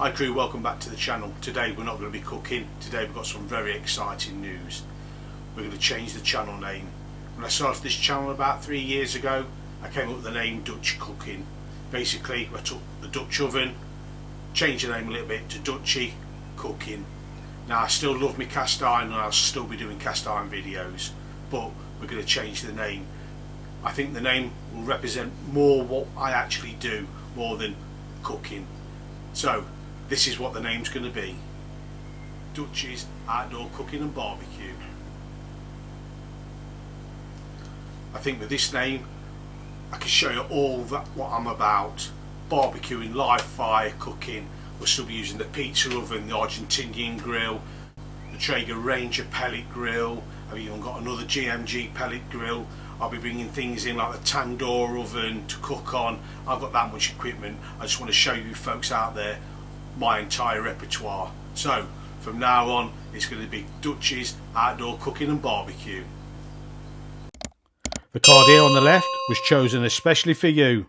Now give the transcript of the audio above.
Hi crew, welcome back to the channel. Today we're not going to be cooking. Today we've got some very exciting news. We're going to change the channel name. When I started this channel about 3 years ago, I came up with the name Dutch Cooking. Basically I took the Dutch oven, changed the name a little bit to Dutchy Cooking. Now I still love my cast iron and I'll still be doing cast iron videos, but we're going to change the name. I think the name will represent more what I actually do more than cooking. So this is what the name's going to be: Dutchies Outdoor Cooking and Barbecue. I think with this name I can show you all that what I'm about. Barbecuing, live fire cooking. We'll still be using the pizza oven, the Argentinian grill, the Traeger Ranger pellet grill. I've even got another GMG pellet grill. I'll be bringing things in like the tandoor oven to cook on. I've got that much equipment. I just want to show you folks out there my entire repertoire. So from now on it's going to be Dutchies Outdoor Cooking and Barbecue. The card here on the left was chosen especially for you.